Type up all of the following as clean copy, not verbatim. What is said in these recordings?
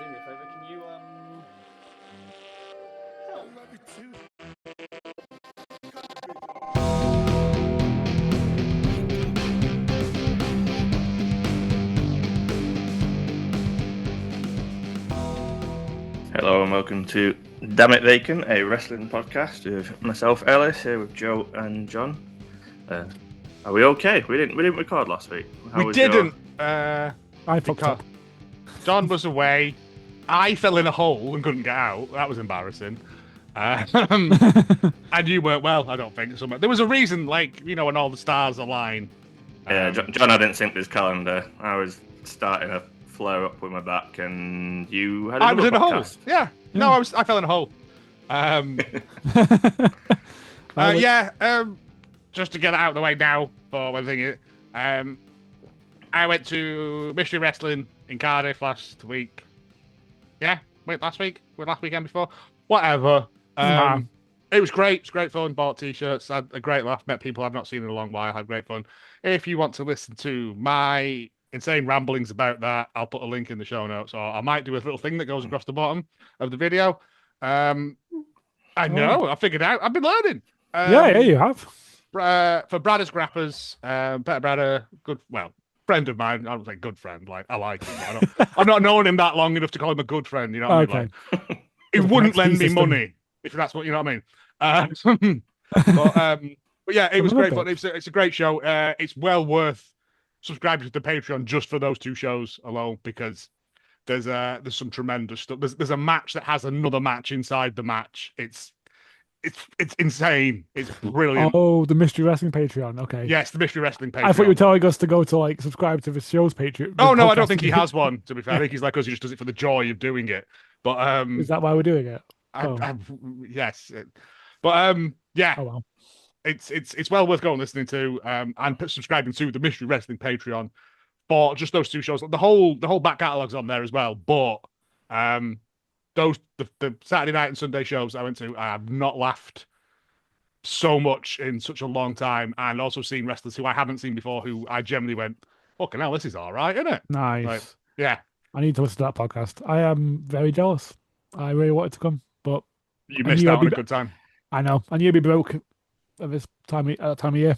do me a favour, can you Hello and welcome to Damn It Bacon, a wrestling podcast with myself, Ellis, here with Joe and John. Are we okay? We didn't record last week. We didn't. I fucked up. John was away. I fell in a hole and couldn't get out. That was embarrassing. And you weren't well, I don't think. There was a reason, when all the stars align. Yeah, John hadn't synced his calendar. I was starting to flare up with my back, and you had I was in podcast. a hole. Yeah. No, I fell in a hole. Just to get it out of the way now for one thing. I went to Mystery Wrestling in Cardiff last week. Yeah, last weekend before. Whatever. It was great. It was great fun. Bought t-shirts. Had a great laugh. Met people I've not seen in a long while. Had great fun. If you want to listen to my insane ramblings about that, I'll put a link in the show notes, or I might do a little thing that goes across the bottom of the video. I know. I figured out. I've been learning. Yeah, you have. For Bradders Grappers, Better Bradder, friend of mine. I don't say good friend. I like him. I've not known him that long enough to call him a good friend. You know what I mean? He wouldn't lend me money if that's what you know what I mean. But yeah, it was great fun. It's a great show. It's well worth subscribing to the Patreon just for those two shows alone, because there's some tremendous stuff. There's a match that has another match inside the match. It's insane. It's brilliant. Oh, the Mystery Wrestling Patreon. Okay. Yes, the Mystery Wrestling Patreon. I thought you were telling us to go to subscribe to the show's Patreon. Oh no, I don't think he has one. To be fair, I think he's like us. He just does it for the joy of doing it. But is that why we're doing it? Yes. Yeah. Oh well. It's well worth going listening to and subscribing to the Mystery Wrestling Patreon for just those two shows. The whole back catalogue's on there as well. But the Saturday night and Sunday shows I went to, I have not laughed so much in such a long time, and also seen wrestlers who I haven't seen before, who I generally went, fucking hell, this is all right, isn't it? Nice. Yeah. I need to listen to that podcast. I am very jealous. I really wanted to come, but you missed out on a good time. I know. I knew you'd be broke at this time of year,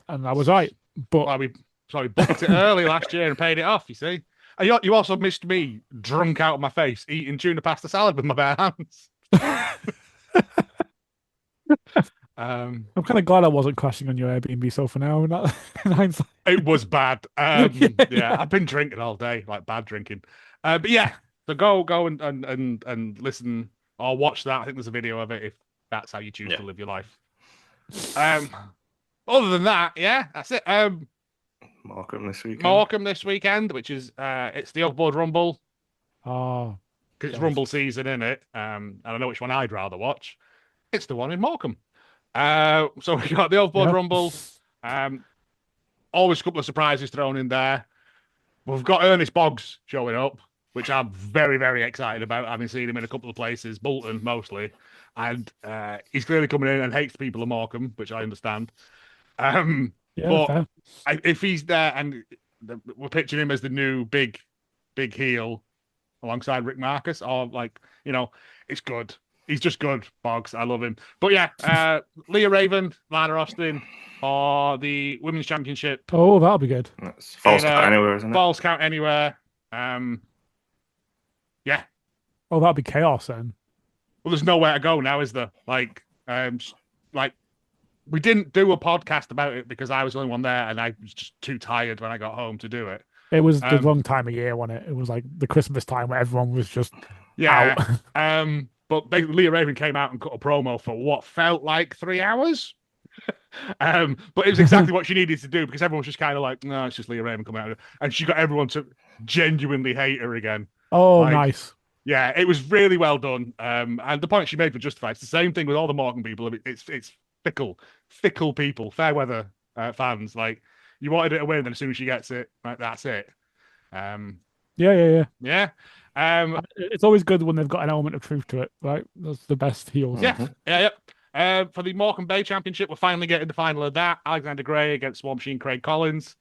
and I was right. But we booked it early last year and paid it off. You see, and you also missed me drunk out of my face eating tuna pasta salad with my bare hands. I'm kind of glad I wasn't crashing on your Airbnb sofa now. In hindsight, it was bad. Yeah, I've been drinking all day, bad drinking. But yeah, so go and listen or watch that. I think there's a video of it if that's how you choose to live your life. Other than that, yeah, that's it. Morecambe this weekend, which is it's the Overboard Rumble. Oh, because it's Rumble season, isn't it? And I know which one I'd rather watch. It's the one in Morecambe. So we got the Overboard Rumble. Always a couple of surprises thrown in there. We've got Ernest Boggs showing up, which I'm very, very excited about. Having seen him in a couple of places, Bolton mostly, and he's clearly coming in and hates people of Morecambe, which I understand. But if he's there and we're pitching him as the new big heel alongside Rick Marcus, or it's good. He's just good, Boggs. I love him. But yeah, Leah Raven, Lana Austin, or the Women's Championship. Oh, that'll be good. That's false count anywhere, isn't it? False count anywhere. Yeah. Oh, that'll be chaos then. Well, there's nowhere to go now, is there? We didn't do a podcast about it because I was the only one there, and I was just too tired when I got home to do it. It was the wrong time of year, wasn't it? It was like the Christmas time where everyone was just out. But basically, Leah Raven came out and cut a promo for what felt like 3 hours. But it was exactly what she needed to do, because everyone was just kind of like, no, it's just Leah Raven coming out. And she got everyone to genuinely hate her again. Oh, nice. Yeah, it was really well done. And the point she made was justified. It's the same thing with all the Morecambe people. It's fickle people, fair weather fans. You wanted it to win, and as soon as she gets it, that's it. Yeah. It's always good when they've got an element of truth to it, right? That's the best heels. Yeah. For the Morecambe Bay Championship, we're finally getting the final of that. Alexander Gray against War Machine Craig Collins.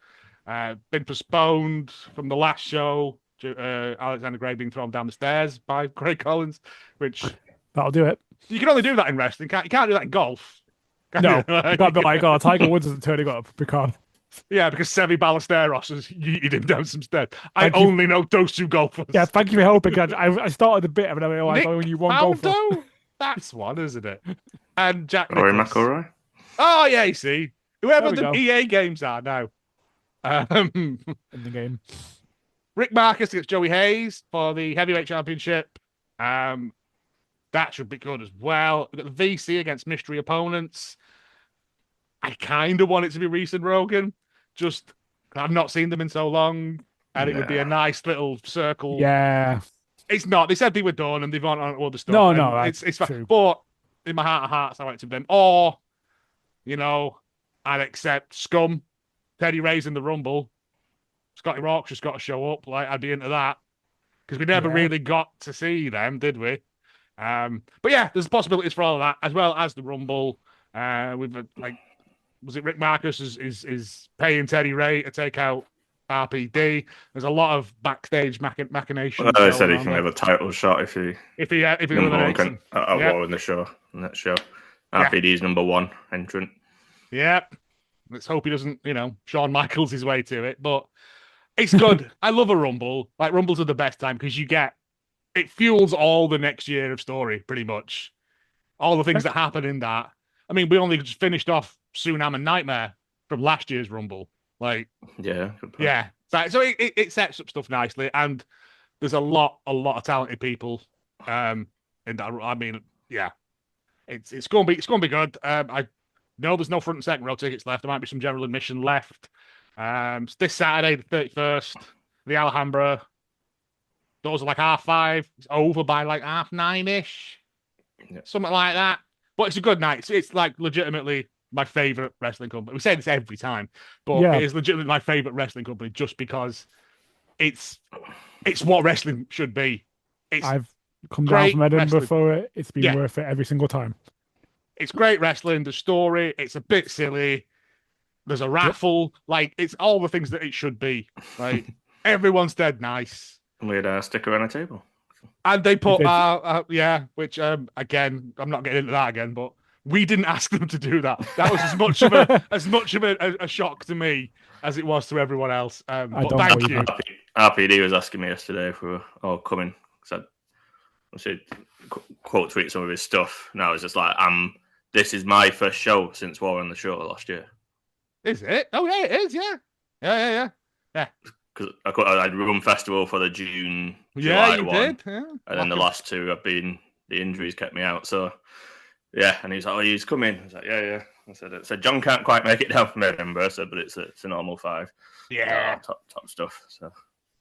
Been postponed from the last show Alexander Gray being thrown down the stairs by Craig Collins, which That'll do it. you can only do that in wrestling. You can't do that in golf. No, you can't be like, oh, Tiger Woods isn't turning up because. Yeah, because Seve Ballesteros has yeeted him down some stairs. I only know those two golfers. Yeah, thank you for helping. I started a bit, and I realized I only knew one golfer. That's one, isn't it? And Jack Rory Nicklaus. McIlroy. Oh, yeah, you see. Whoever the EA games are now. In the game. Rick Marcus against Joey Hayes for the heavyweight championship. That should be good as well. We've got the VC against mystery opponents. I kind of want it to be Reese and Rogan. Just, I've not seen them in so long, and it would be a nice little circle. Yeah. It's not. They said they were done, and they've gone on all the stuff. No, it's fine. But in my heart of hearts, I want it to be them. Or, I'd accept Scum, Teddy Ray's in the Rumble. Scotty Rourke's just got to show up. Like, I'd be into that. Because we never really got to see them, did we? But yeah, there's possibilities for all of that, as well as the Rumble. Was it Rick Marcus is paying Teddy Ray to take out RPD? There's a lot of backstage machinations. Well, they said he can have a title shot if he number one can War in the show. In that show, RPD's number one entrant. Yep. Let's hope he doesn't, Shawn Michaels his way to it. But it's good. I love a Rumble. Like, Rumbles are the best time because it fuels all the next year of story, pretty much. All the things that happen in that. I mean, we only just finished off Tsunami and Nightmare from last year's Rumble. Like, yeah. So it sets up stuff nicely, and there's a lot of talented people. In that, I mean, yeah, it's going to be good. I know there's no front and second row tickets left. There might be some general admission left. This Saturday, the 31st, the Alhambra. Those are like 5:30. It's over by like 9:30-ish. Yeah. Something like that. But it's a good night. It's like legitimately my favorite wrestling company. We say this every time, but it is legitimately my favorite wrestling company just because it's what wrestling should be. I've come down from Edinburgh for it. It's been worth it every single time. It's great wrestling. The story, it's a bit silly. There's a raffle. Like, it's all the things that it should be. Like, everyone's dead nice. And we had a sticker on a table. And they put, which, again, I'm not getting into that again, but we didn't ask them to do that. That was as much of a shock to me as it was to everyone else. But thank you. RPD was asking me yesterday if we were all coming. Because I quote tweet some of his stuff. Now it's just like, this is my first show since War on the Show last year. Is it? Oh, yeah, it is, yeah. Yeah. Because I'd run festival for the July one. Did. Yeah. And then the last two have been, the injuries kept me out. So, yeah. And he's like, he's coming. I was like, yeah. I said, John can't quite make it down from Edinburgh, but it's a normal 5. Yeah. Top stuff. So,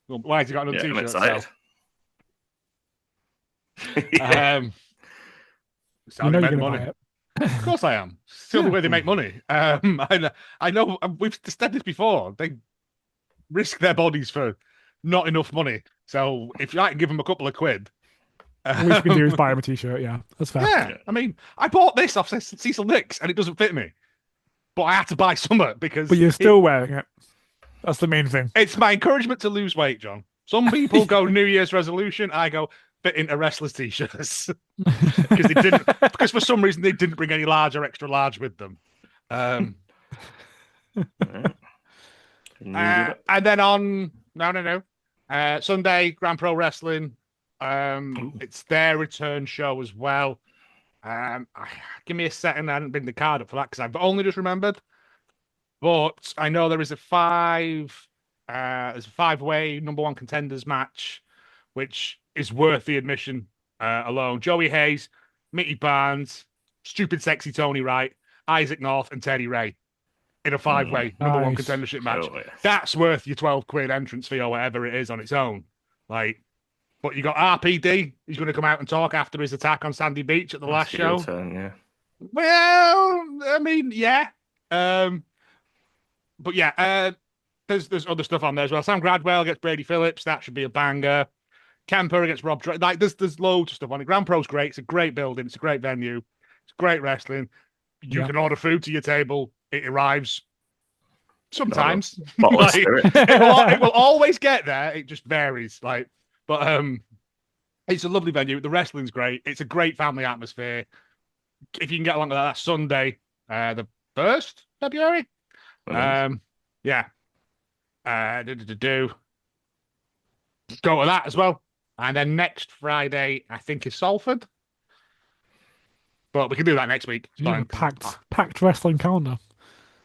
well, why has he got another t-shirt? I'm excited. So you're going to buy it. Of course I am. It's the only way they make money. I know we've said this before. They risk their bodies for not enough money. So if I can give them a couple of quid, all we can do is buy him a t-shirt. Yeah, that's fair. Yeah, I mean, I bought this off Cecil Nicks and it doesn't fit me, but I had to buy something because. But you're still wearing it. That's the main thing. It's my encouragement to lose weight, John. Some people go New Year's resolution. I go fit into wrestlers' t-shirts because for some reason they didn't bring any large or extra large with them. And then on Sunday, Grand Pro Wrestling. It's their return show as well. Give me a second. I didn't bring the card up for that because I've only just remembered. But I know there is a 5-way number one contenders match, which is worth the admission alone. Joey Hayes, Mickey Barnes, Stupid Sexy Tony Wright, Isaac North, and Teddy Ray in a 5-way number one contendership match. Oh, yeah. That's worth your 12 quid entrance fee or whatever it is on its own. Like, but you got RPD. He's going to come out and talk after his attack on Sandy Beach at the last show. Turn, yeah. Well, I mean, yeah. But yeah, there's other stuff on there as well. Sam Gradwell against Brady Phillips. That should be a banger. Kemper against Rob Drake. Like, there's loads of stuff on it. Grand Pro's great. It's a great building. It's a great venue. It's great wrestling. You can order food to your table. It arrives Sometimes. Bottle of Like, spirit. it will always get there. It just varies. Like, but it's a lovely venue. The wrestling's great. It's a great family atmosphere. If you can get along to that Sunday, the 1st February. Yeah. Go to that as well. And then next Friday, I think, is Salford. But we can do that next week. You have a packed wrestling calendar.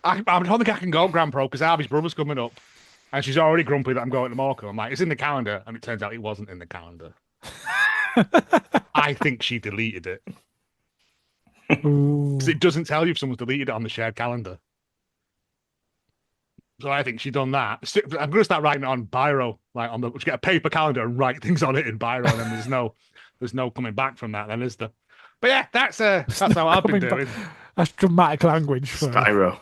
I don't think I can go Grand Pro because Harvey's brother's coming up. And she's already grumpy that I'm going to Monaco. I'm like, it's in the calendar. And it turns out it wasn't in the calendar. I think she deleted it. Because it doesn't tell you if someone's deleted it on the shared calendar. So I think she done that. I'm going to start writing it on Biro, like just get a paper calendar and write things on it in Biro. And then there's no coming back from that. Then is there? But yeah, that's how I've been doing. That's dramatic language for Spyro.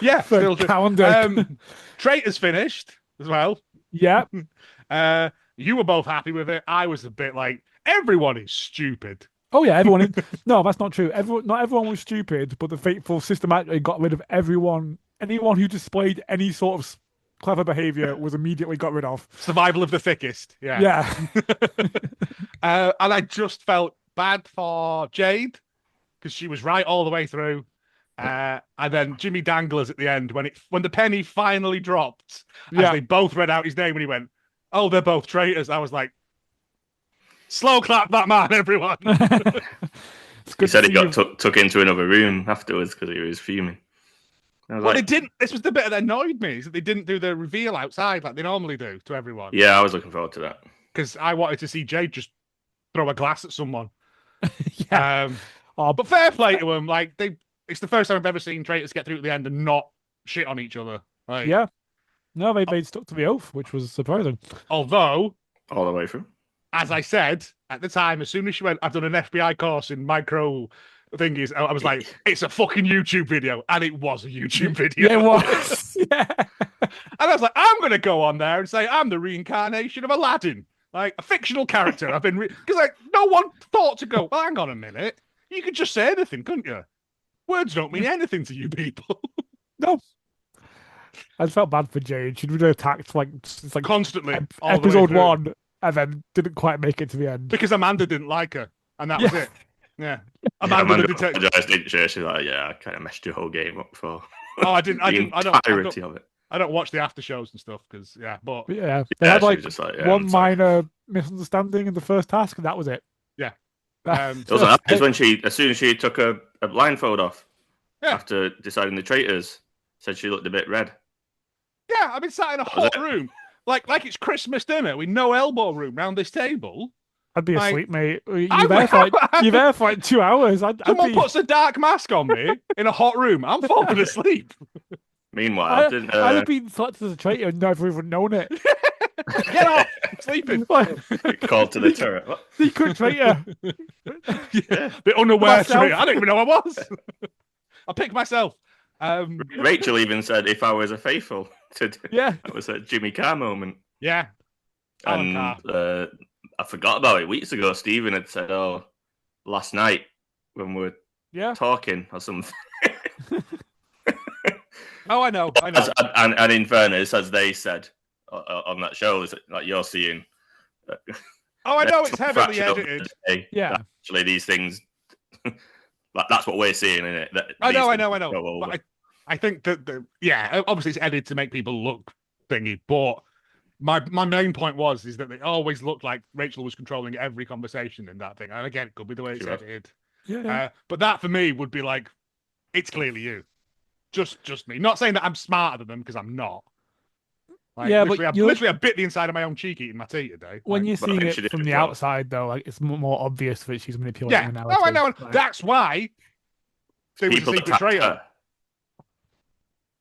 Yeah, for calendar. Traitor's finished as well. Yeah. You were both happy with it. I was a bit like, everyone is stupid. Oh yeah, no, that's not true. Not everyone was stupid, but the Faithful systematically got rid of everyone. Anyone who displayed any sort of clever behavior was immediately got rid of. Survival of the fittest. Yeah. Yeah. And I just felt bad for Jade because she was right all the way through. And then Jimmy Danglers at the end when the penny finally dropped, as they both read out his name and he went, "Oh, they're both traitors." I was like, slow clap that man, everyone. He said he got took into another room afterwards because he was fuming. Well, they didn't. This was the bit that annoyed me, is that they didn't do the reveal outside like they normally do to everyone. Yeah, I was looking forward to that. Because I wanted to see Jade just throw a glass at someone. Yeah. But fair play to them. Like, it's the first time I've ever seen traitors get through to the end and not shit on each other. Like, yeah. No, they stuck to the oath, which was surprising. Although, all the way through. As I said at the time, as soon as she went, I've done an FBI course in micro thingies, I was like, it's a fucking YouTube video. And it was a YouTube video. Yeah, it was. Yeah. And I was like, I'm going to go on there and say, I'm the reincarnation of Aladdin. Like, a fictional character. I've been... Because, like, no one thought to go, hang on a minute. You could just say anything, couldn't you? Words don't mean anything to you people. No. I felt bad for Jade. She'd been attacked, like constantly. Episode 1. And then didn't quite make it to the end. Because Amanda didn't like her. And that was it. Yeah. Amanda apologized, didn't she? She's like, yeah, I kind of messed your whole game up for I don't of it. I don't watch the after shows and stuff because, but they had one minor misunderstanding in the first task and that was it. Yeah. It wasn't that. When as soon as she took a blindfold off after deciding the traitors, said she looked a bit red. Yeah, I've been sat in a hot room. Like it's Christmas dinner with no elbow room round this table. I'd be asleep, mate. You're there for like 2 hours. Someone puts a dark mask on me in a hot room. I'm falling asleep. Meanwhile, I'd have been selected as a traitor and never even known it. Get off! I'm sleeping. Called to the turret. What? Secret traitor. Bit unaware traitor. I don't even know I was. I picked myself. Rachel even said if I was a faithful. Yeah. That was a Jimmy Carr moment. Yeah. And I forgot about it weeks ago. Stephen had said, last night when we were talking or something. I know. And in fairness, as they said on that show, like you're seeing. I know it's heavily edited. Yeah. Actually, these things, that's what we're seeing in it. I know. But I think that, obviously it's edited to make people look thingy, but my main point is that they always looked like Rachel was controlling every conversation in that thing. And again, it could be the way it's edited. Yeah. But that for me would be like, it's clearly you. Just me. Not saying that I'm smarter than them because I'm not. Like, literally, I bit the inside of my own cheek eating my tea today. When you're seeing it from the outside, though, like it's more obvious that she's manipulating. Yeah, I know. Like, that's why they was a secret traitor.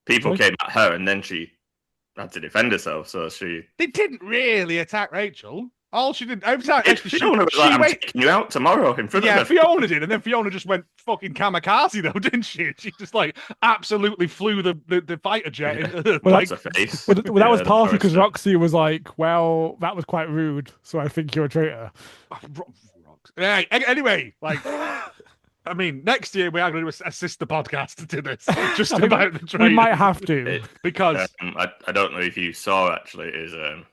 People came at her, and then she had to defend herself. So they didn't really attack Rachel. All she did every time. Fiona was like, "I'm taking you out tomorrow in front of her." Yeah, Fiona did, and then Fiona just went fucking kamikaze, though, didn't she? She just like absolutely flew the fighter jet. That's a face. Well, that was partially because Roxy was like, "Well, that was quite rude, so I think you're a traitor." Anyway, like I mean, next year we are going to assist the podcast to do this, just about the trade. We might have to. Because I don't know if you saw, actually, it is a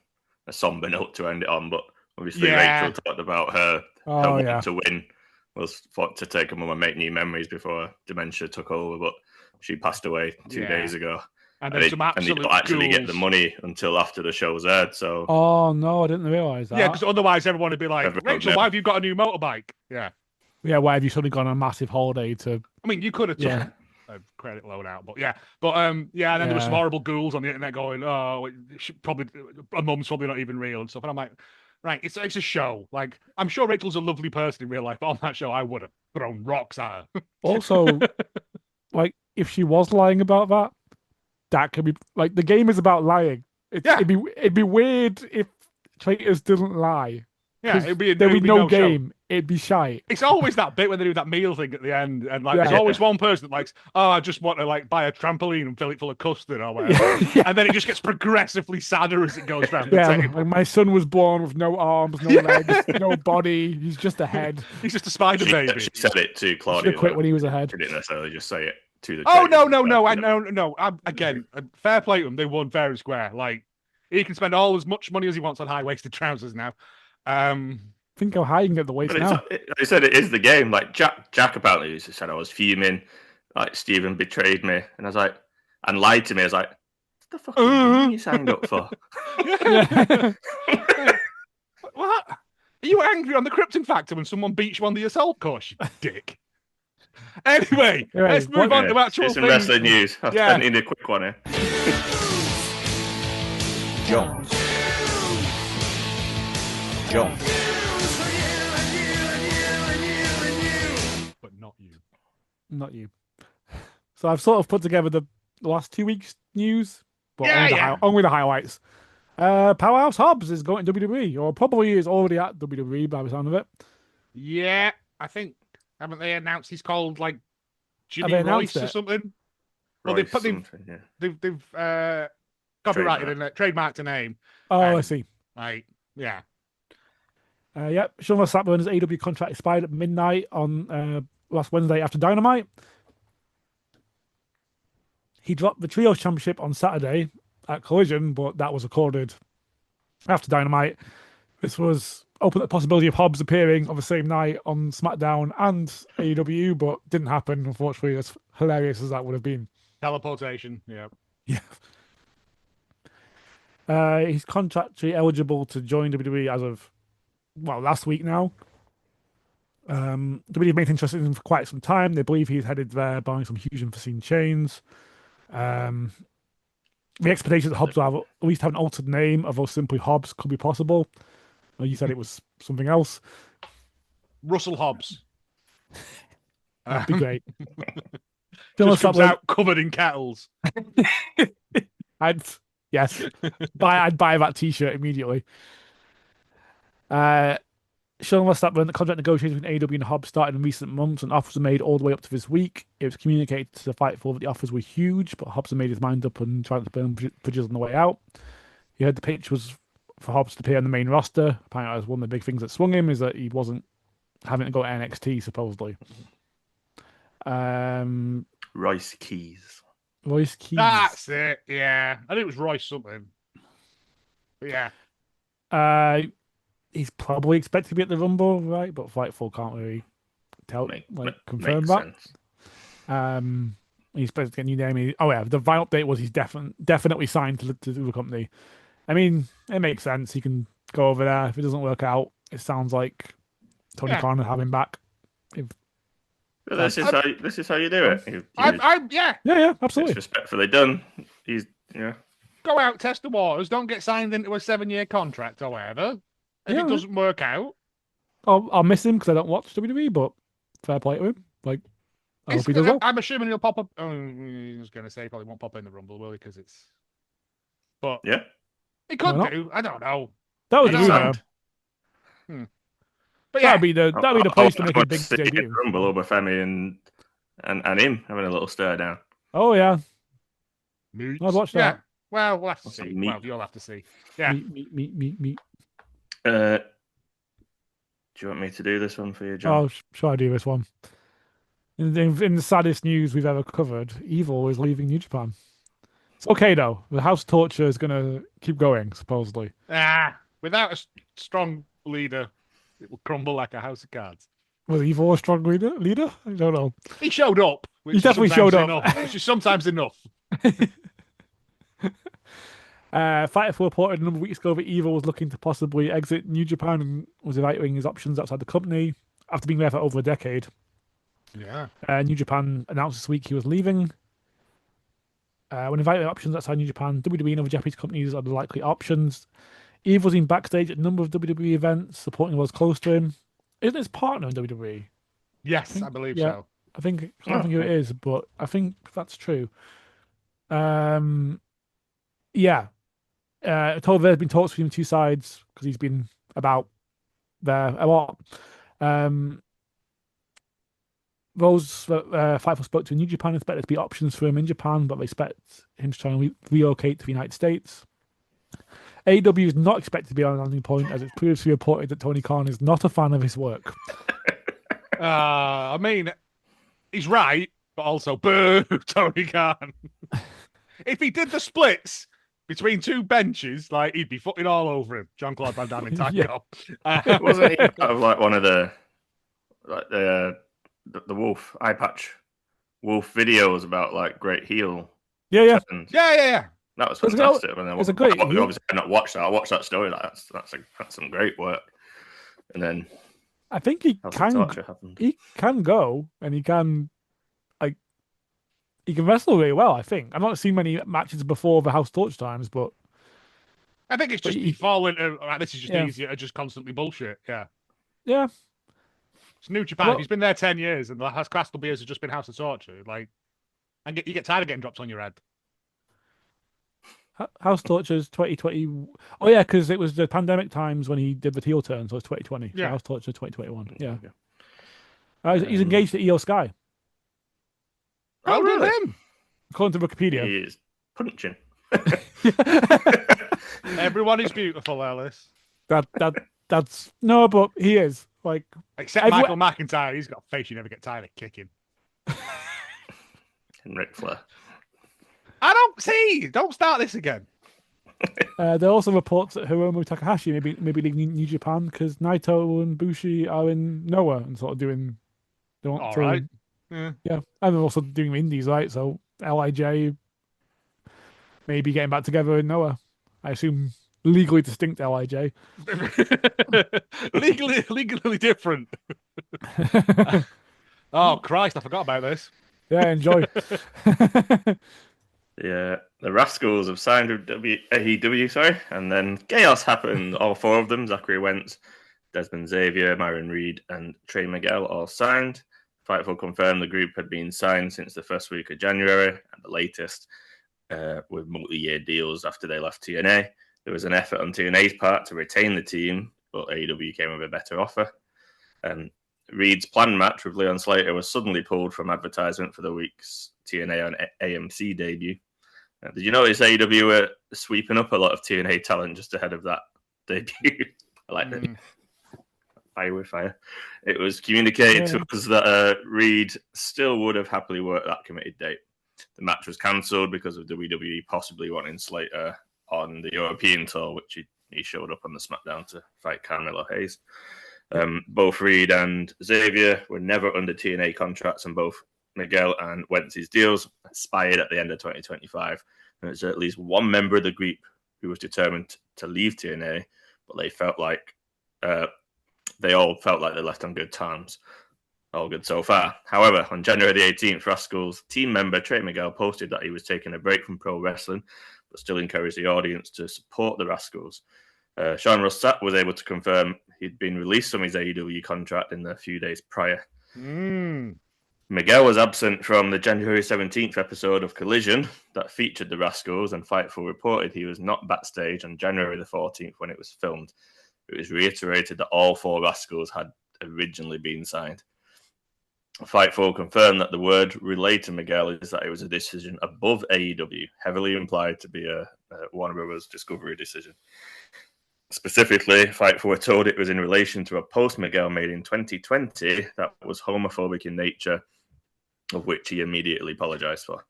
somber note to end it on, but obviously Rachel talked about her want to win was to take a mum and make new memories before dementia took over, but she passed away 2 days ago. And they don't actually get the money until after the show's aired. So, oh no, I didn't realise that. Yeah, because otherwise everyone would be like, Rachel, why have you got a new motorbike? Yeah. Yeah, why have you suddenly gone on a massive holiday to? I mean, you could have took a credit loan out, but and then there were some horrible ghouls on the internet going, "Oh, a mum's probably not even real" and stuff. And I'm like, right, it's a show. Like, I'm sure Rachel's a lovely person in real life, but on that show, I would have thrown rocks at her. Also, like, if she was lying about that could be like the game is about lying. It'd be weird if traitors didn't lie. Yeah, there'd be no game. Show. It'd be shite. It's always that bit when they do that meal thing at the end, and there's always one person that likes, I just want to buy a trampoline and fill it full of custard or whatever, and then it just gets progressively sadder as it goes round the table. Like my son was born with no arms, no legs, no body. He's just a head. He's just a spider baby. She said it to Claudia. She quit when he was a head. She didn't necessarily just say it to the. Oh no! Again, fair play to them. They won fair and square. Like, he can spend all as much money as he wants on high-waisted trousers now. Think how high you can get the waist now. I said it is the game. Like Jack apparently said I was fuming. Like Stephen betrayed me, and I was like, and lied to me. I was like, what the fuck are you signed up for? What? Are you angry on the Krypton Factor when someone beats you on the assault course, you dick? Anyway, let's move on to actual things. Some wrestling news. I need a quick one here. Jones. But not you. Not you. So I've sort of put together the last 2 weeks' news, but only the highlights. Powerhouse Hobbs is going to WWE, or probably is already at WWE by the sound of it. Yeah, I think, haven't they announced he's called Jimmy Royce or something? Well, they've copyrighted and trademarked a name. Oh, I see. Right, yeah. Sean Slapburn's AEW contract expired at midnight on last Wednesday after Dynamite. He dropped the Trios Championship on Saturday at Collision, but that was recorded after Dynamite. This was open to the possibility of Hobbs appearing on the same night on SmackDown and AEW, but didn't happen, unfortunately, as hilarious as that would have been. Teleportation, yeah. He's contractually eligible to join WWE as of last week now. WWE have been interested in him for quite some time. They believe he's headed there, buying some huge unforeseen chains. The expectation that Hobbs will have, at least have an altered name, although simply Hobbs could be possible. Well, you said it was something else. Russell Hobbs. That'd be great. Just comes out covered in kettles. I'd buy that T-shirt immediately. Sean Slapburn, the contract negotiations between AEW and Hobbs started in recent months, and offers were made all the way up to this week. It was communicated to the Fightful that the offers were huge, but Hobbs had made his mind up and tried to burn bridges on the way out. He heard the pitch was for Hobbs to appear on the main roster. Apparently, that was one of the big things that swung him, is that he wasn't having to go to NXT, supposedly. Royce Keys. That's it, yeah. I think it was Royce something. But yeah. He's probably expected to be at the Rumble, right? But Fightful can't really confirm that. Sense. He's supposed to get a new name. The final update was he's definitely signed to the company. I mean, it makes sense. He can go over there. If it doesn't work out, it sounds like Tony Khan will have him back. This is how you do it. Yeah, absolutely. It's respectfully done. Go out, test the waters. Don't get signed into a 7-year contract or whatever. If it doesn't work out, I'll miss him because I don't watch WWE. But fair play to him. I hope he does well. I'm assuming he'll pop up. I was going to say he probably won't pop in the Rumble, will he? Because it's. But yeah, he could do. I don't know. That was the rumor. But that'd be the place to make a big debut. Rumble over Femi and him having a little stare down. Oh yeah, Meat. I'd watch that. Yeah. Well, we'll have to see. Well, you'll have to see. Yeah. Meat. Do you want me to do this one for you, John? Oh, shall I do this one? In the saddest news we've ever covered, Evil is leaving New Japan. It's okay though. The House Torture is going to keep going, supposedly. Without a strong leader, it will crumble like a house of cards. Was Evil a strong leader? I don't know. He showed up. He definitely showed up. Which is sometimes enough. Fightful reported a number of weeks ago that Evil was looking to possibly exit New Japan and was evaluating his options outside the company after being there for over a decade. Yeah. New Japan announced this week he was leaving. When evaluating options outside New Japan, WWE and other Japanese companies are the likely options. Evil's been backstage at a number of WWE events, supporting those close to him. Isn't his partner in WWE? Yes, I believe so. I don't think who it is, but I think that's true. I told there's been talks between the two sides because he's been about there a lot. Those Fightful spoke to New Japan expect there to be options for him in Japan, but they expect him to try and relocate to the United States. AEW is not expected to be on a landing point, as it's previously reported that Tony Khan is not a fan of his work. I mean, he's right, but also boo, Tony Khan. If he did the splits between two benches, like he'd be footing all over him. Jean-Claude Van Damme in tank top. Wasn't he kind of like one of the Wolf eye patch Wolf videos about like great heel? Yeah. That was fantastic. It's a great. Obviously, I not watched that. I watched that story. That's some great work. And then I think he can go and he can wrestle really well. I think I've not seen many matches before the House Torch times, but I think it's just he fall into this is just easier, just constantly bullshit. Yeah. It's New Japan. Well, he's been there 10 years, and the last couple of years has just been House of Torture. And you get tired of getting drops on your head. House Torture's 2020. Oh yeah, because it was the pandemic times when he did the heel turn, so it's 2020. Yeah, so House Torture 2021. Yeah. He's engaged to Io Sky. Oh, really? Him? According to Wikipedia, he is punching. Everyone is beautiful, Ellis. That's no, but he is except Michael McIntyre. He's got a face you never get tired of kicking. And Ric Flair. Don't start this again. There are also reports that Hiromu Takahashi maybe leaving New Japan because Naito and Bushi are in Noah and sort of doing. All right. Yeah, and they're also doing indies, right? So LIJ maybe getting back together in Noah. I assume legally distinct LIJ. legally different. Oh Christ! I forgot about this. Yeah, enjoy. Yeah, the Rascals have signed with AEW, and then chaos happened. All four of them, Zachary Wentz, Desmond Xavier, Myron Reed, and Trey Miguel, all signed. Fightful confirmed the group had been signed since the first week of January, and the latest with multi-year deals after they left TNA. There was an effort on TNA's part to retain the team, but AEW came with a better offer. Reed's planned match with Leon Slater was suddenly pulled from advertisement for the week's TNA on AMC debut. Did you notice AEW were sweeping up a lot of TNA talent just ahead of that debut? I like that. Fire with fire. It was communicated to us that Reed still would have happily worked that committed date. The match was cancelled because of WWE possibly wanting Slater on the European tour, which he showed up on the SmackDown to fight Carmelo Hayes. Both Reed and Xavier were never under TNA contracts, and both Miguel and Wentz's deals expired at the end of 2025. And there's at least one member of the group who was determined to leave TNA, but they all felt like they left on good terms. All good so far. However, on January the 18th, Rascals team member Trey Miguel posted that he was taking a break from pro wrestling, but still encouraged the audience to support the Rascals. Sean Ross Sapp was able to confirm he'd been released from his AEW contract in the few days prior. Miguel was absent from the January 17th episode of Collision that featured the Rascals, and Fightful reported he was not backstage on January the 14th when it was filmed. It was reiterated that all four Rascals had originally been signed. Fightful confirmed that the word relayed to Miguel is that it was a decision above AEW, heavily implied to be a Warner Brothers Discovery decision. Specifically, Fightful were told it was in relation to a post Miguel made in 2020 that was homophobic in nature of which he immediately apologized for.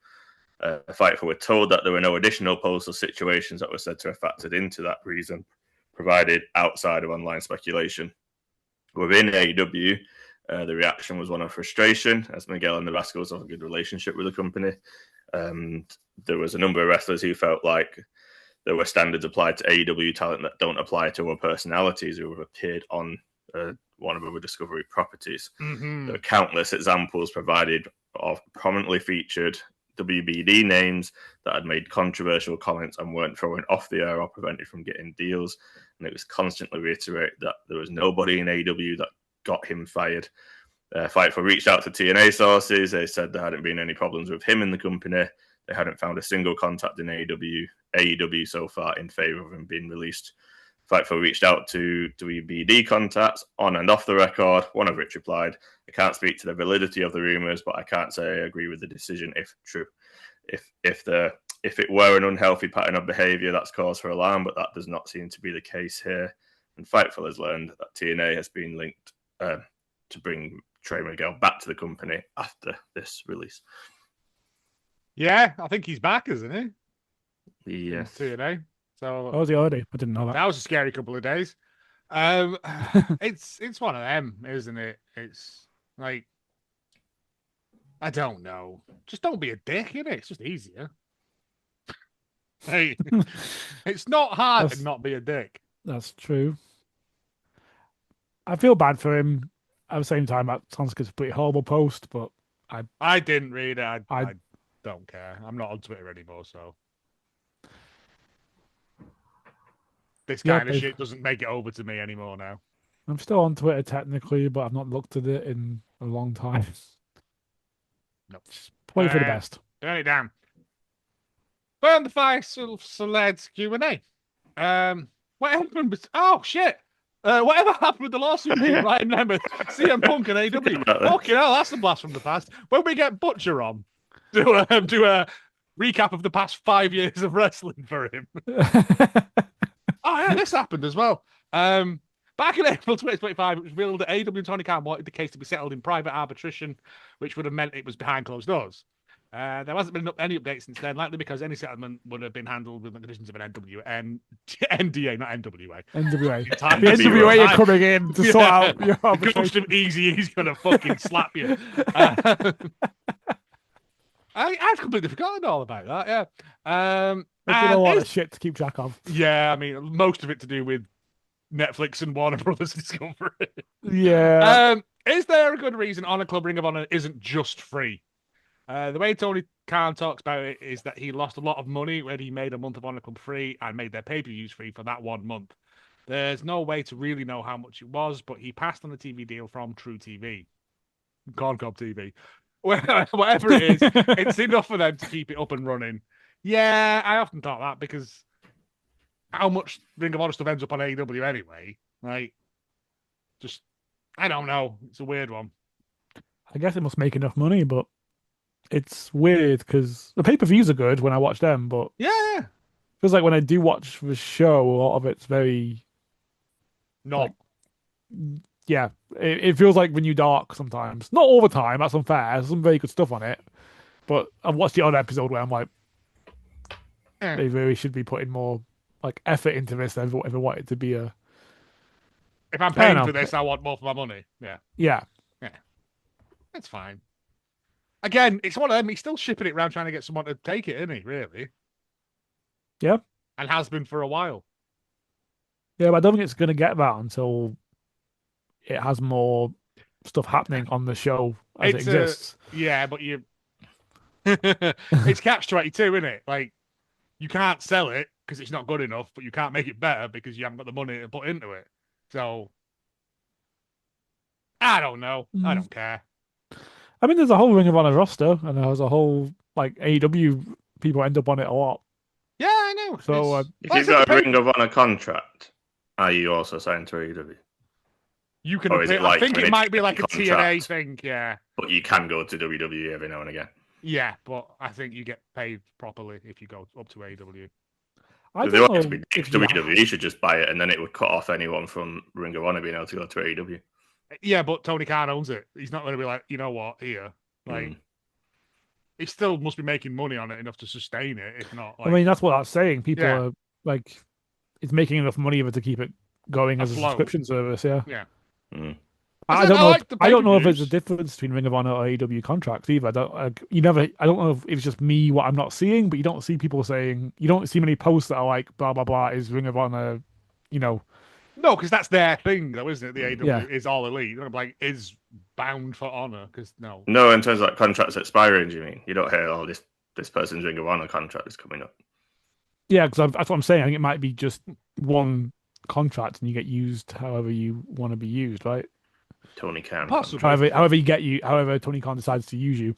Fightful were told that there were no additional postal situations that were said to have factored into that reason, provided outside of online speculation. Within AEW, the reaction was one of frustration, as Miguel and the Rascals have a good relationship with the company. There was a number of wrestlers who felt like there were standards applied to AEW talent that don't apply to other personalities who have appeared on one of our Discovery properties. Mm-hmm. There are countless examples provided of prominently featured WBD names that had made controversial comments and weren't thrown off the air or prevented from getting deals. And it was constantly reiterated that there was nobody in AEW that got him fired. Fightful reached out to TNA sources. They said there hadn't been any problems with him in the company. They hadn't found a single contact in AEW so far in favor of him being released. Fightful reached out to WBD contacts on and off the record, one of which replied, "I can't speak to the validity of the rumours, but I can't say I agree with the decision if true. If it were an unhealthy pattern of behaviour, that's cause for alarm, but that does not seem to be the case here." And Fightful has learned that TNA has been linked to bring Trey Miguel back to the company after this release. Yeah, I think he's back, isn't he? Yes. TNA. So was he already? I didn't know that. That was a scary couple of days. It's one of them, isn't it? It's like, I don't know. Just don't be a dick, innit? It's just easier. Hey, it's not hard to not be a dick. That's true. I feel bad for him. At the same time, that sounds like it's a pretty horrible post, but I didn't read it. I don't care. I'm not on Twitter anymore, so this kind of shit doesn't make it over to me anymore now. I'm still on Twitter technically, but I've not looked at it in a long time. Nope. Just play for the best. Turn it down. Burn the Fire Celebs Q&A. What happened with... Oh, shit. Whatever happened with the lawsuit between Ryan Nemeth, CM Punk, and AEW? Fucking hell, that's a blast from the past. When we get Butcher on, do a recap of the past 5 years of wrestling for him. Oh, yeah, this happened as well. Back in April 2025, it was revealed that AEW and Tony Khan wanted the case to be settled in private arbitration, which would have meant it was behind closed doors. There hasn't been any updates since then, likely because any settlement would have been handled with the conditions of an NDA, not NWA. NWA. The NWA are coming in to sort out your arbitration. Easy, he's going to fucking slap you. I've completely forgotten all about that, yeah. There's been a lot of shit to keep track of. Yeah, I mean, most of it to do with Netflix and Warner Brothers Discovery. Yeah. Is there a good reason Honor Club Ring of Honor isn't just free? The way Tony Khan talks about it is that he lost a lot of money when he made a month of Honor Club free and made their pay-per-views free for that 1 month. There's no way to really know how much it was, but he passed on the TV deal from True TV. Corn Cob TV. Whatever it is, it's enough for them to keep it up and running. Yeah, I often thought that because how much Ring of Honor stuff ends up on AEW anyway? Like, just, I don't know. It's a weird one. I guess it must make enough money, but it's weird because the pay-per-views are good when I watch them, but yeah, feels like when I do watch the show, a lot of it's very not. Yeah, it feels like the new Dark sometimes. Not all the time. That's unfair. There's some very good stuff on it, but I've watched the odd episode where I'm like, they really should be putting more like effort into this. If I want it to be a. If I'm paying for this, I want more for my money. Yeah. That's fine. Again, it's one of them. He's still shipping it around trying to get someone to take it, isn't he? Really? Yeah. And has been for a while. Yeah, but I don't think it's going to get that until it has more stuff happening on the show as it exists. Yeah, but you... it's catch-22, isn't it? Like, you can't sell it because it's not good enough, but you can't make it better because you haven't got the money to put into it. So, I don't know. I don't care. I mean, there's a whole Ring of Honor roster, and there's a whole, like, AEW people end up on it a lot. Yeah, I know. So, if you've got a Ring of Honor contract, are you also signed to AEW? You can. I think it might be like a TNA thing, yeah. But you can go to WWE every now and again. Yeah, but I think you get paid properly if you go up to AEW. WWE should just buy it, and then it would cut off anyone from Ring of Honor being able to go to AEW. Yeah, but Tony Khan owns it. He's not going to be like, you know what, here. Like, he still must be making money on it enough to sustain it. If not, I mean, that's what that's saying. People are like, it's making enough money to keep it going as a subscription service. Yeah. Yeah. Mm. I don't know if there's a difference between Ring of Honor or AEW contracts either. I don't know if it's just me what I'm not seeing, but you don't see people saying, you don't see many posts that are like blah blah blah is Ring of Honor, No, because that's their thing, though, isn't it? The AEW is All Elite. Like, is bound for honor because no, in terms of like contracts expiring, do you mean? You don't hear, oh, this person's Ring of Honor contract is coming up. Yeah, because that's what I'm saying. I think it might be just one contract and you get used however you want to be used, right? Tony Khan. However Tony Khan decides to use you.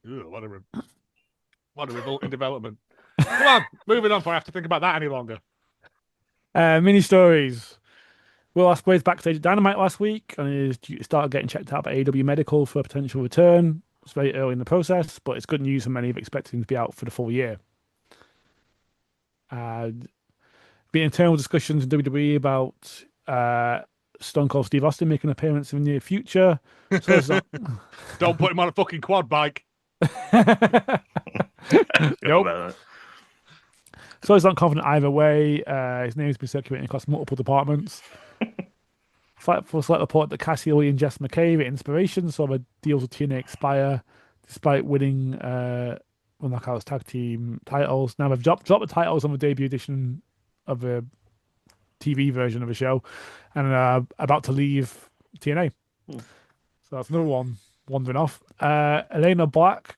Ew, what a revolting development. Come on, moving on before I have to think about that any longer. Mini stories. Will Ospreay's backstage at Dynamite last week and he started getting checked out by AEW Medical for a potential return. It's very early in the process, but it's good news for many of expecting him to be out for the full year. Been internal discussions in WWE about Stone Cold Steve Austin making an appearance in the near future. So don't put him on a fucking quad bike. Nope. So he's not confident either way. His name's been circulating across multiple departments. For select report that Cassie Lee and Jess McKay, Inspiration, saw their deals with TNA expire despite winning Knockouts tag team titles. Now they've dropped the titles on the debut edition of the TV version of the show and are about to leave TNA. So that's another one wandering off. Elena Black,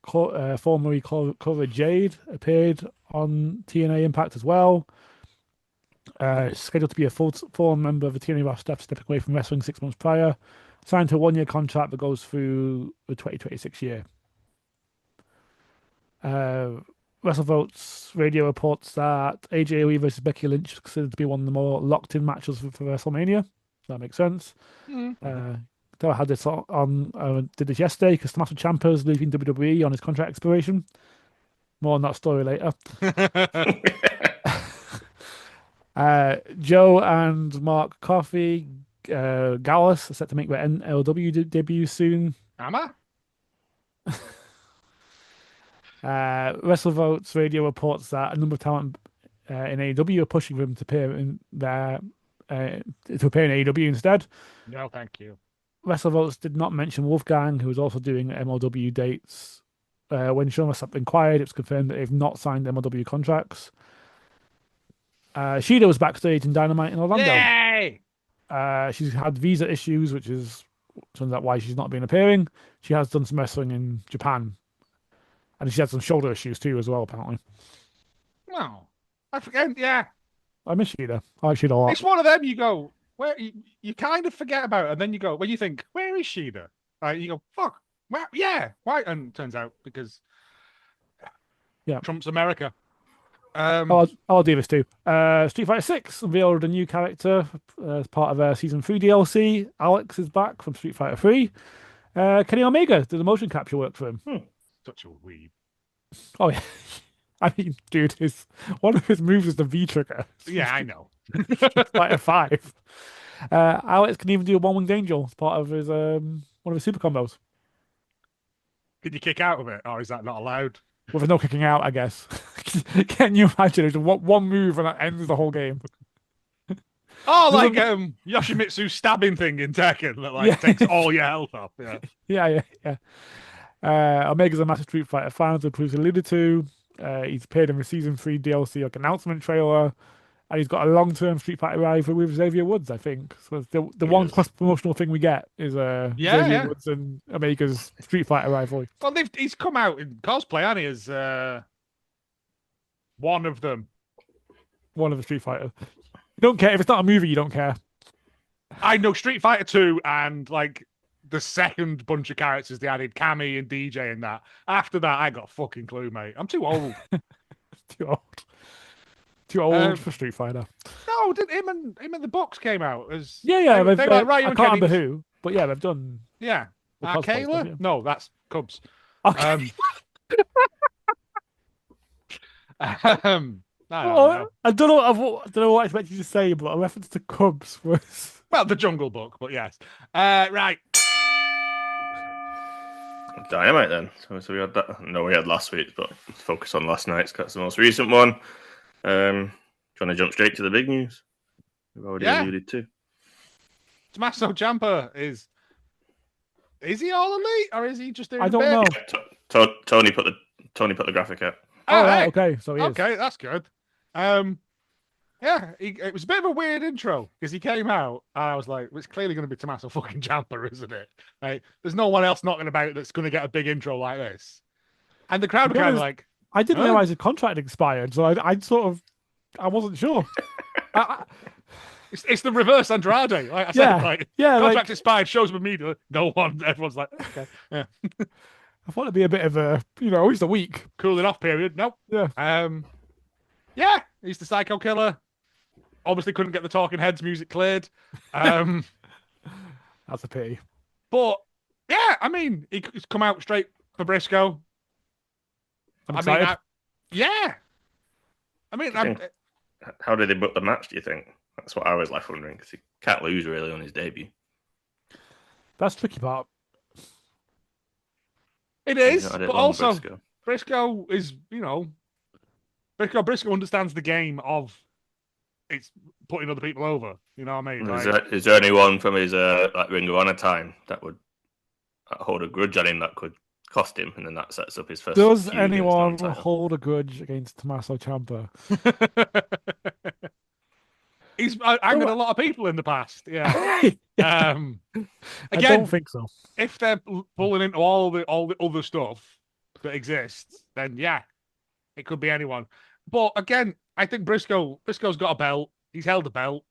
formerly Cora Jade, appeared on TNA Impact as well. Scheduled to be a full member of the TNA roster staff, stepping away from wrestling 6 months prior. Signed to a 1-year contract that goes through the 2026 year. WrestleVotes radio reports that AJ Lee versus Becky Lynch is considered to be one of the more locked-in matches for WrestleMania. So that makes sense. I had this on, did this yesterday because Tommaso Ciampa is leaving WWE on his contract expiration. More on that story later. Joe and Mark Coffey, Gallus are set to make their NLW debut soon. Am I? WrestleVotes radio reports that a number of talent in AEW are pushing them to appear in AEW instead. No, thank you. WrestleVotes did not mention Wolfgang, who is also doing MLW dates. When Sean was inquired, it was confirmed that they've not signed MLW contracts. Shida was backstage in Dynamite in Orlando. Yay! She's had visa issues, which turns out why she's not been appearing. She has done some wrestling in Japan. And she had some shoulder issues too, as well, apparently. No. I forget, yeah. I miss Shida. I like Shida a lot. It's one of them you go, where you kind of forget about it, and then you go, when you think, where is Shida? You go, fuck, where, yeah, why? And it turns out, because Trump's America. I'll do this too. Street Fighter 6 unveiled a new character as part of their Season 3 DLC. Alex is back from Street Fighter 3. Kenny Omega did the motion capture work for him. Such a weeb. Oh, yeah. I mean, dude, one of his moves is the V trigger. Yeah, I know. Fighter 5. Alex can even do a one-winged angel as part of his one of his super combos. Can you kick out of it, or is that not allowed? Well, there's no kicking out, I guess. Can you imagine? It's one move and that ends the whole game. Oh, like Yoshimitsu's stabbing thing in Tekken that takes all your health off. Yeah. Omega's a massive Street Fighter fan, as Bruce alluded to. He's appeared in the Season 3 DLC announcement trailer, and he's got a long-term Street Fighter rival with Xavier Woods, I think. So the one cross-promotional thing we get is Xavier Woods and Omega's Street Fighter rivalry. Well, he's come out in cosplay, hasn't he, as one of them. One of the Street Fighter. You don't care. If it's not a movie, you don't care. I know Street Fighter 2 and, the second bunch of characters they added, Cammy and DJ and that. After that, I got a fucking clue, mate. I'm too old. Too old for Street Fighter. No, him and the Bucks came out as they were right. I can't remember who, but yeah, they've done. Yeah, Kayla. Yeah. No, that's Cubs. Okay. I don't know what I expected you to say, but a reference to Cubs was the Jungle Book. But yes, right. Dynamite then. So we had that. No, we had last week, but let's focus on last night's. That's the most recent one. Trying to jump straight to the big news. We've already alluded to. Tommaso Ciampa is he all elite or is he just doing? I don't know. Yeah, Tony put the graphic out. Oh, right, okay, so he is. Okay, that's good. Yeah, it was a bit of a weird intro because he came out and I was like, it's clearly going to be Tommaso fucking Ciampa, isn't it? Like, there's no one else knocking about that's going to get a big intro like this. And the crowd were kind of like, I didn't realize his contract expired, so I wasn't sure. It's the reverse Andrade. Like I said, contract expired, shows up immediately. No one, everyone's like, okay, yeah. I thought it'd be a bit of a, just a week cooling off period. Nope. Yeah. Yeah, he's the psycho killer. Obviously couldn't get the Talking Heads music cleared. That's a pity. But yeah, I mean, he's come out straight for Briscoe. I'm excited. How did they book the match, do you think? That's what I was left wondering, because he can't lose really on his debut. That's the tricky part. It is, but also Briscoe is, Briscoe understands the game of it's putting other people over. You know what I mean? Is there anyone from his Ring of Honor time that would hold a grudge on him that could cost him, and then that sets up his first? Does anyone hold a grudge against Tommaso Ciampa? He's angered a lot of people in the past. Yeah. Again, I don't think so. If they're pulling into all the other stuff that exists, then yeah, it could be anyone. But again, I think Briscoe's got a belt. He's held a belt.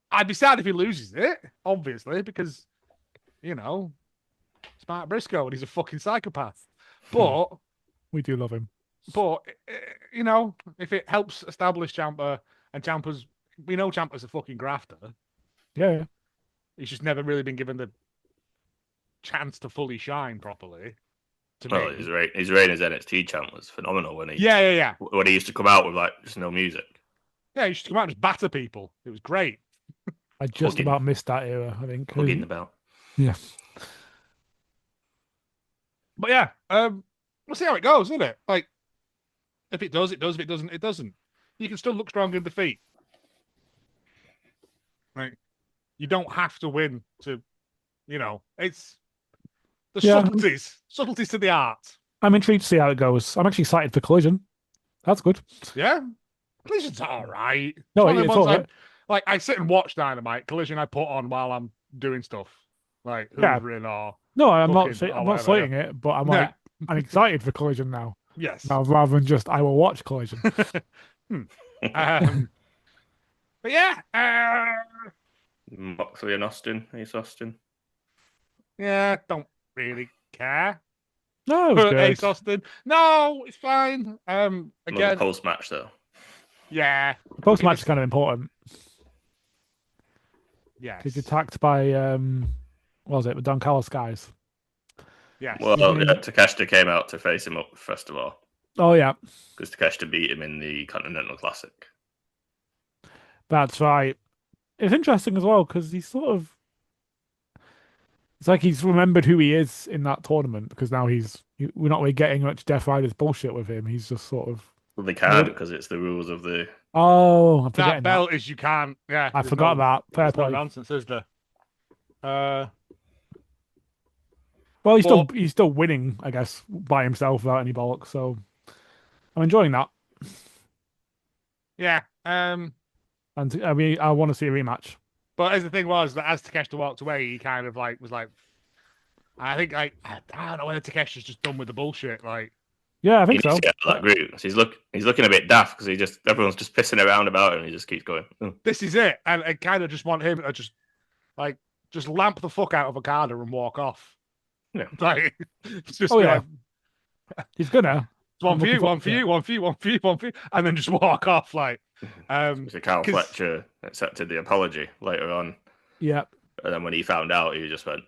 I'd be sad if he loses it, obviously, because smart Briscoe and he's a fucking psychopath. But we do love him. But if it helps establish Ciampa, and we know Ciampa's a fucking grafter. Yeah. He's just never really been given the chance to fully shine properly. His reign as NXT champ was phenomenal when he when he used to come out with just no music. Yeah, he used to come out and just batter people. It was great. I just about missed that era, I think. Hugging the belt. Yeah. But yeah, we'll see how it goes, isn't it? Like, if it does, it does. If it doesn't, it doesn't. You can still look strong in defeat. Right? You don't have to win to, it's the subtleties to the art. I'm intrigued to see how it goes. I'm actually excited for Collision. That's good. Yeah. Collision's all right. No, it's all right. Like, I sit and watch Dynamite. Collision I put on while I'm doing stuff. Like, hoovering or... No, I'm not slating it, but I'm I'm excited for Collision now. Yes. Now, rather than just, I will watch Collision. But yeah. Moxley and Austin. Ace Austin. Yeah, don't really care. No, it was good. Ace Austin. No, it's fine. Again, post match though. Yeah, post match is kind of important. Yeah, he's attacked by what was it, the Don Callis guys? Yeah. Well, Takeshita came out to face him up first of all. Oh yeah, because Takeshita beat him in the Continental Classic. That's right. It's interesting as well because he's sort of. It's like he's remembered who he is in that tournament because now we're not really getting much Death Riders bullshit with him. He's just sort of. Well, they can't because it's the rules of the. Oh, I'm forgetting that belt is you can't. Yeah, I forgot that. Fair play. No nonsense, is there? Well, he's still winning, I guess, by himself without any bollocks. So I'm enjoying that. Yeah. And I mean, I want to see a rematch. But as the thing was that as Takeshita walked away, he kind of was like, I think I don't know whether Takeshita's just done with the bullshit. Like, yeah, I think so. That group. He's looking a bit daft because everyone's just pissing around about him. And he just keeps going. This is it, and I kind of just want him to just lamp the fuck out of Okada and walk off. Yeah, like just he's gonna. One for you, and then just walk off like. So Carl Fletcher accepted the apology later on. Yeah. And then when he found out, he just went,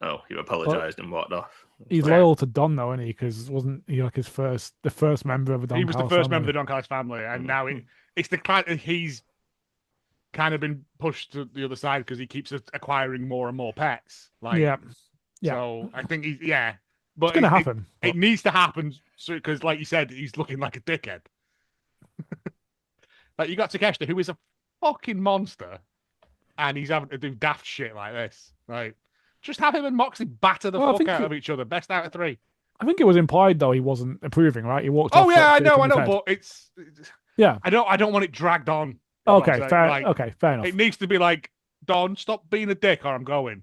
"Oh, you apologized," and walked off. He's loyal to Don, though, isn't he? Because wasn't he like the first member of the Don? He was the first member of the Don Callis family, and now it's the kind of he's kind of been pushed to the other side because he keeps acquiring more and more pets. Like, yeah, So I think but it's going to happen. It needs to happen because, like you said, he's looking like a dickhead. Like, you got Takeshita, who is a fucking monster, and he's having to do daft shit like this. Like, just have him and Moxley batter the fuck out of each other. Best out of 3. I think it was implied though he wasn't improving, right? He walked off. Oh yeah, I know, but it's yeah. I don't want it dragged on. Okay, fair. Fair enough. It needs to be like, Don, stop being a dick, or I'm going.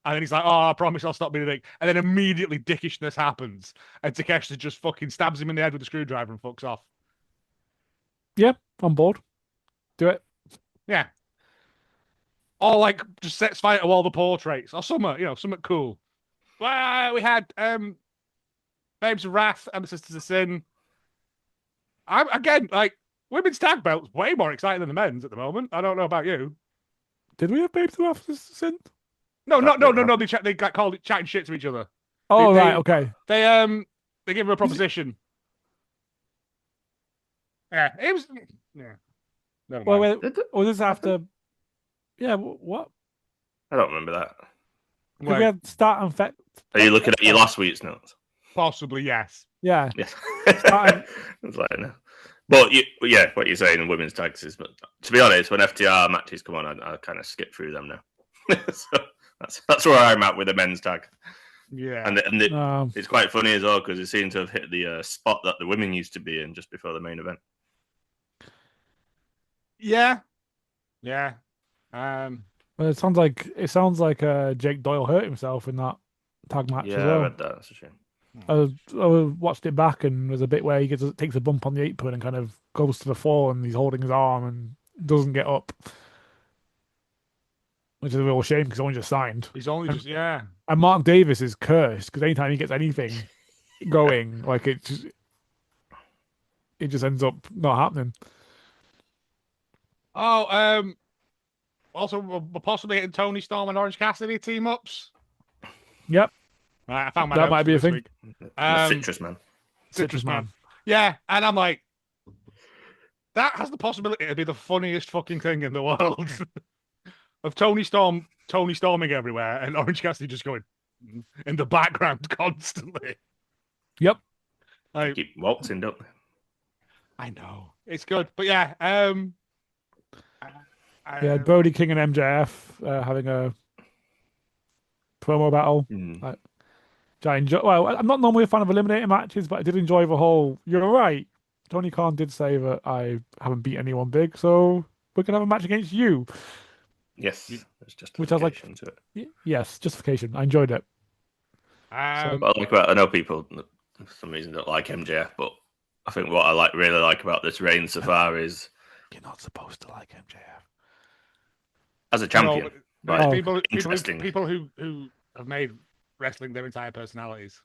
And then he's like, "Oh, I promise I'll stop being a dick." And then immediately dickishness happens, and Takeshita just fucking stabs him in the head with a screwdriver and fucks off. Yeah, on board. Do it. Yeah. Or like just sets fire to all the portraits or something, something cool. Well, we had Babes of Wrath and the Sisters of Sin. I'm again like women's tag belts way more exciting than the men's at the moment. I don't know about you. Did we have Babes of Wrath and Sisters of Sin? No. They got called it chatting shit to each other. Oh right, okay. They give her a proposition. Yeah, it was. Yeah. Well, was this after? Yeah, what? I don't remember that. We had start and fact. Are you looking at your last week's notes? Possibly, yes. Yeah. Yes. But what you're saying in women's tags is, but to be honest, when FTR matches come on, I kind of skip through them now. So that's where I'm at with the men's tag. Yeah, and it's quite funny as well because it seemed to have hit the spot that the women used to be in just before the main event. Yeah. Well, it sounds like Jake Doyle hurt himself in that tag match as well. I read that. That's a shame. I watched it back, and there's a bit where he takes a bump on the apron and kind of goes to the floor, and he's holding his arm and doesn't get up, which is a real shame because he only just signed. He's only just And Mark Davis is cursed because anytime he gets anything going, like it just ends up not happening. Oh, also we're possibly getting Tony Storm and Orange Cassidy team ups. Yep. Right, I found my that might be a thing. Citrus Man. Yeah, and I'm like, that has the possibility to be the funniest fucking thing in the world. Of Tony storming everywhere, and Orange Cassidy just going in the background constantly. Yep. Keep waltzing, don't they? I know it's good, but yeah. Brody King and MJF having a promo battle. I'm not normally a fan of eliminating matches, but I did enjoy the whole. You're right. Tony Khan did say that I haven't beat anyone big, so we're gonna have a match against you. Yes, there's justification which I was like, to it. Yes, justification. I enjoyed it. But I know people for some reason don't like MJF, but I think what I really like about this reign so far is you're not supposed to like MJF as a champion. People who have made wrestling their entire personalities.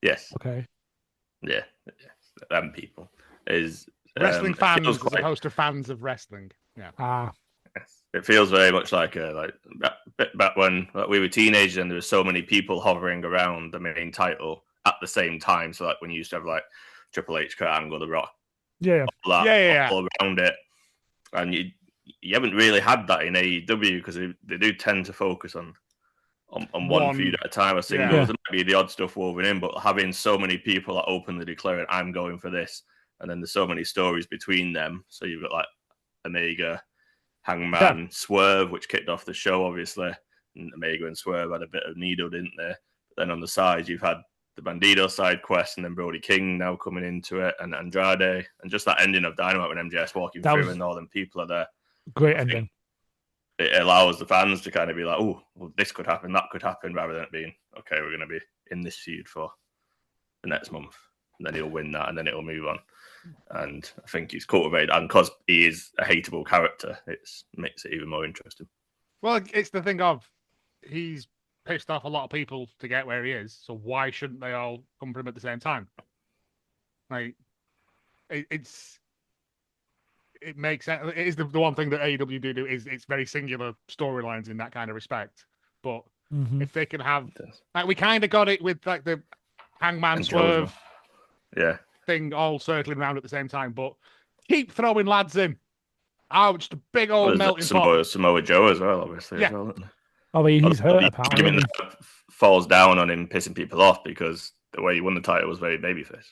Yes. Okay. Yeah. Them people is wrestling fans as opposed to fans of wrestling. Yeah. Yes. It feels very much like back when we were teenagers and there were so many people hovering around the main title at the same time. So like when you used to have like Triple H, Kurt Angle, The Rock, all around it, and you haven't really had that in AEW because they do tend to focus on one feud at a time, or singles. There might be the odd stuff woven in, but having so many people that openly declaring I'm going for this, and then there's so many stories between them. So you've got like Omega, Hangman, Swerve, which kicked off the show, obviously. And Omega and Swerve had a bit of needle, didn't they? But then on the side, you've had the Bandido side quest, and then Brody King now coming into it, and Andrade, and just that ending of Dynamite when MJF's walking through and all them people are there. Great ending. It allows the fans to kind of be like, oh, well, this could happen, that could happen, rather than it being, okay, we're going to be in this feud for the next month. And then he'll win that, and then it'll move on. And I think he's cultivated, and because he is a hateable character, it makes it even more interesting. Well, it's the thing of he's pissed off a lot of people to get where he is, so why shouldn't they all come for him at the same time? Like, it makes sense. It is the one thing that AEW do is it's very singular storylines in that kind of respect. But if they can have, like, we kind of got it with like the Hangman Swerve thing all circling around at the same time, but keep throwing lads in. Oh, just a big old melting pot. Samoa Joe as well, obviously. Yeah. As well, he's hurt apparently. Given falls down on him pissing people off because the way he won the title was very babyface.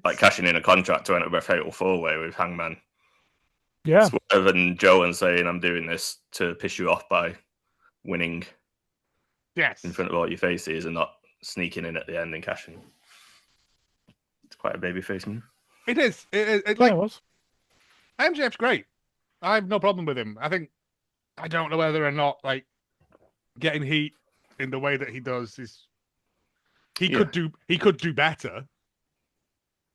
Like cashing in a contract to enter a fatal four-way with Hangman. Yeah. Swerve and Joe and saying, I'm doing this to piss you off by winning in front of all your faces and not sneaking in at the end and cashing. It's quite a babyface move. It is. It was. MJF's great. I have no problem with him. I don't know whether or not like getting heat in the way that he does is he could do better.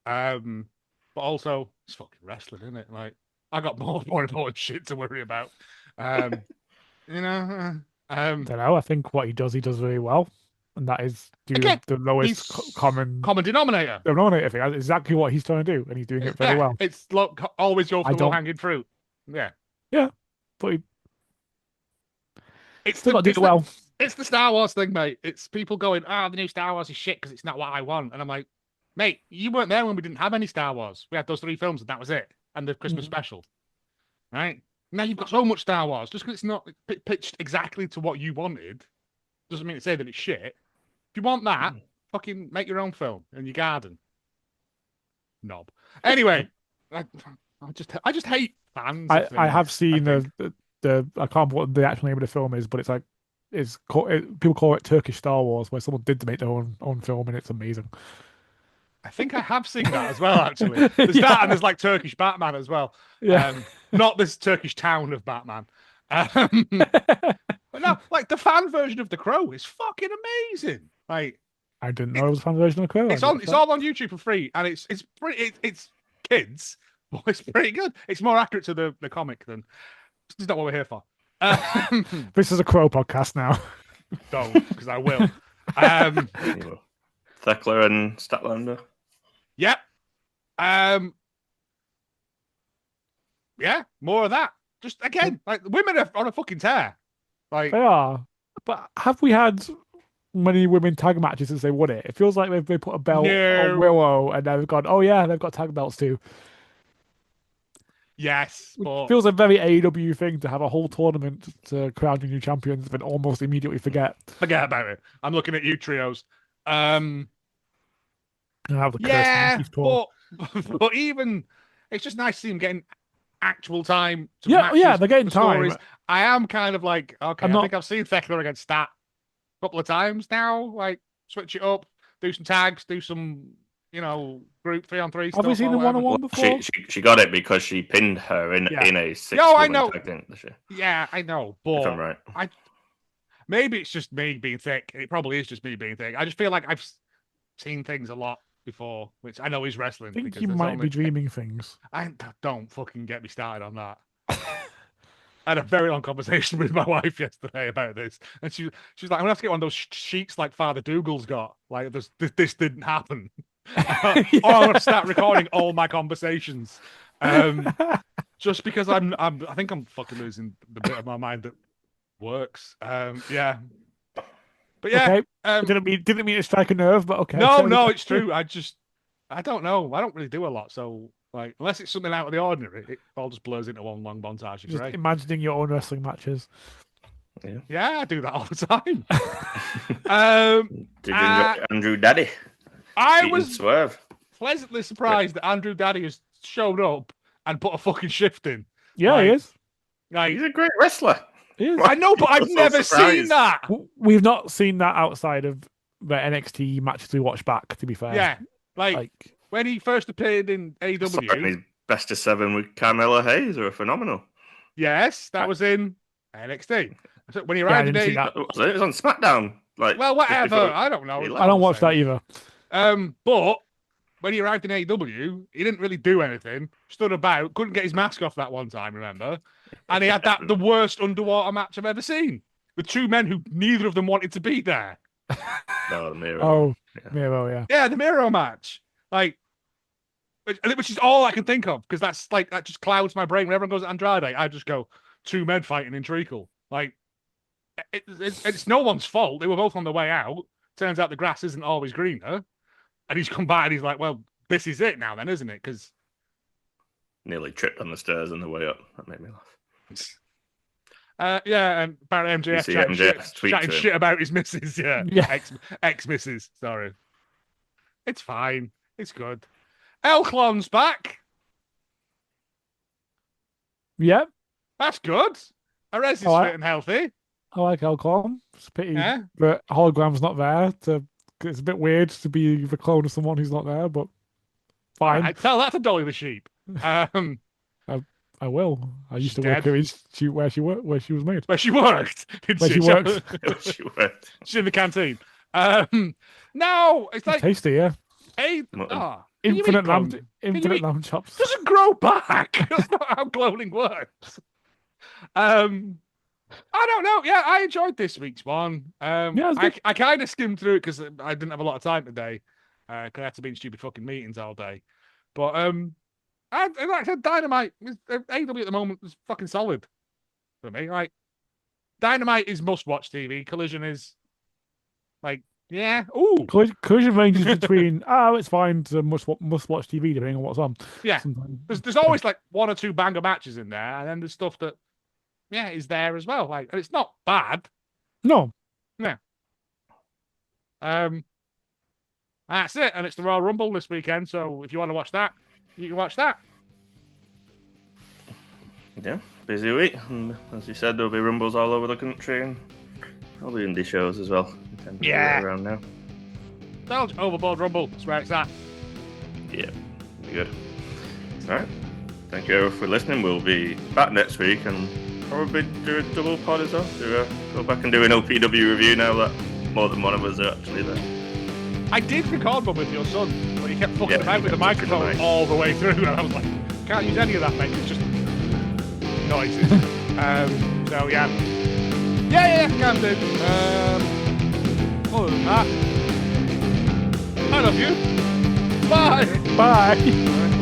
But also it's fucking wrestling, isn't it? Like I got more important shit to worry about. You know. I don't know. I think what he does very well, and that is the lowest common denominator. Denominator thing. That's exactly what he's trying to do, and he's doing it very well. It's always go for the low-hanging fruit. Yeah, but it's still got to do it well. It's the Star Wars thing, mate. It's people going, the new Star Wars is shit because it's not what I want, and I'm like, mate, you weren't there when we didn't have any Star Wars. We had those 3 films, and that was it, and the Christmas special, right? Now you've got so much Star Wars. Just because it's not pitched exactly to what you wanted, doesn't mean to say that it's shit. If you want that, fucking make your own film in your garden. Knob. Anyway, I just hate fans. I have seen the I can't remember what the actual name of the film is, but it's like people call it Turkish Star Wars, where someone did make their own film, and it's amazing. I think I have seen that as well, actually. There's that, and there's like Turkish Batman as well. Yeah. Not this Turkish town of Batman. But no, like the fan version of The Crow is fucking amazing. Like I didn't know it was a fan version of The Crow. It's all on YouTube for free, and it's kids, but it's pretty good. It's more accurate to the comic than. This is not what we're here for. This is a Crow podcast now. Don't, because I will. Thekla and Statlander. Yep. Yeah, more of that. Just again, like women are on a fucking tear. Like they are. But have we had many women tag matches since they won it? It feels like they put a belt on Willow and they've gone, oh yeah, they've got tag belts too. Yes, but it feels a very AEW thing to have a whole tournament to crown your new champions, but almost immediately forget about it. I'm looking at you trios. But even it's just nice to see them getting actual time. They're getting time. Stories. I am kind of like, okay, I think I've seen Thekla against Stat a couple of times now. Like, switch it up, do some tags, do some, group 3-on-3 stuff. Have we seen the 1-on-1 before? She got it because she pinned her in a 6-woman tag, didn't she? Yeah, I know, but if I'm right. Maybe it's just me being thick. It probably is just me being thick. I just feel like I've seen things a lot before, which I know is wrestling. I think you might be dreaming things. Don't fucking get me started on that. I had a very long conversation with my wife yesterday about this, and she's like, "I'm gonna have to get one of those sheets like Father Dougal's got. Like this didn't happen, or I'm gonna start recording all my conversations, just because I think I'm fucking losing the bit of my mind that works. Yeah." But yeah, okay. Didn't mean to strike a nerve, but okay. No, it's true. I don't know. I don't really do a lot, so like unless it's something out of the ordinary, it all just blurs into one long montage. Just imagining your own wrestling matches. Yeah, I do that all the time. Did you enjoy Andrew Daddy? I was pleasantly surprised that Andrew Daddy has showed up and put a fucking shift in. Yeah, he is. Like, he's a great wrestler. I know, but I've never seen that. We've not seen that outside of the NXT matches we watched back, to be fair. Yeah, like when he first appeared in AEW. His best of 7 with Carmella Hayes are phenomenal. Yes, that was in NXT. So when he arrived in it was on SmackDown. Well, whatever. I don't know. I don't watch that either. But when he arrived in AEW, he didn't really do anything. Stood about, couldn't get his mask off that one time, remember? And he had the worst underwater match I've ever seen with 2 men who neither of them wanted to be there. No, the Miro. Oh, yeah. Miro, yeah. Yeah, the Miro match. Like, which is all I can think of because that just clouds my brain. When everyone goes to Andrade, I just go 2 men fighting in treacle. Like, it's no one's fault. They were both on the way out. Turns out the grass isn't always greener. And he's come back and he's like, well, this is it now then, isn't it? Because nearly tripped on the stairs on the way up. That made me laugh. Yeah, and apparently MJF chatting shit about his missus. Yeah. Ex-missus. Sorry. It's fine. It's good. Elklon's back. Yep. That's good. Arez is fit and healthy. I like Elklon. It's a pity that Hologram's not there. It's a bit weird to be the clone of someone who's not there, but fine. I tell that to Dolly the sheep. I will. I used to work where she was made. Where she worked. Where she worked. She worked. She's in the canteen. No, it's like tasty, yeah. Infinite lamb chops. Doesn't grow back. That's not how cloning works. I don't know. Yeah, I enjoyed this week's one. I kind of skimmed through it because I didn't have a lot of time today. Because I had to be in stupid fucking meetings all day. But like I said, Dynamite AEW at the moment is fucking solid for me. Like Dynamite is must-watch TV. Collision is like, yeah. Ooh, Collision ranges between it's fine to must-watch TV depending on what's on. Yeah, there's always like one or two banger matches in there, and then there's stuff that is there as well. Like, and it's not bad. No. Yeah. That's it, and it's the Royal Rumble this weekend. So if you want to watch that, you can watch that. Yeah, busy week. And as you said, there'll be Rumbles all over the country and all the indie shows as well. Yeah. Around now. Belgium Overboard Rumble. That's where it's at. Yeah, be good. All right. Thank you for listening. We'll be back next week and probably do a double pod as well. Go back and do an OPW review now that more than one of us are actually there. I did record one with your son, but he kept fucking about with the microphone all the way through, and I was like, can't use any of that, mate. It's just noises. So yeah, can do. Other than that, I love you. Bye. Bye.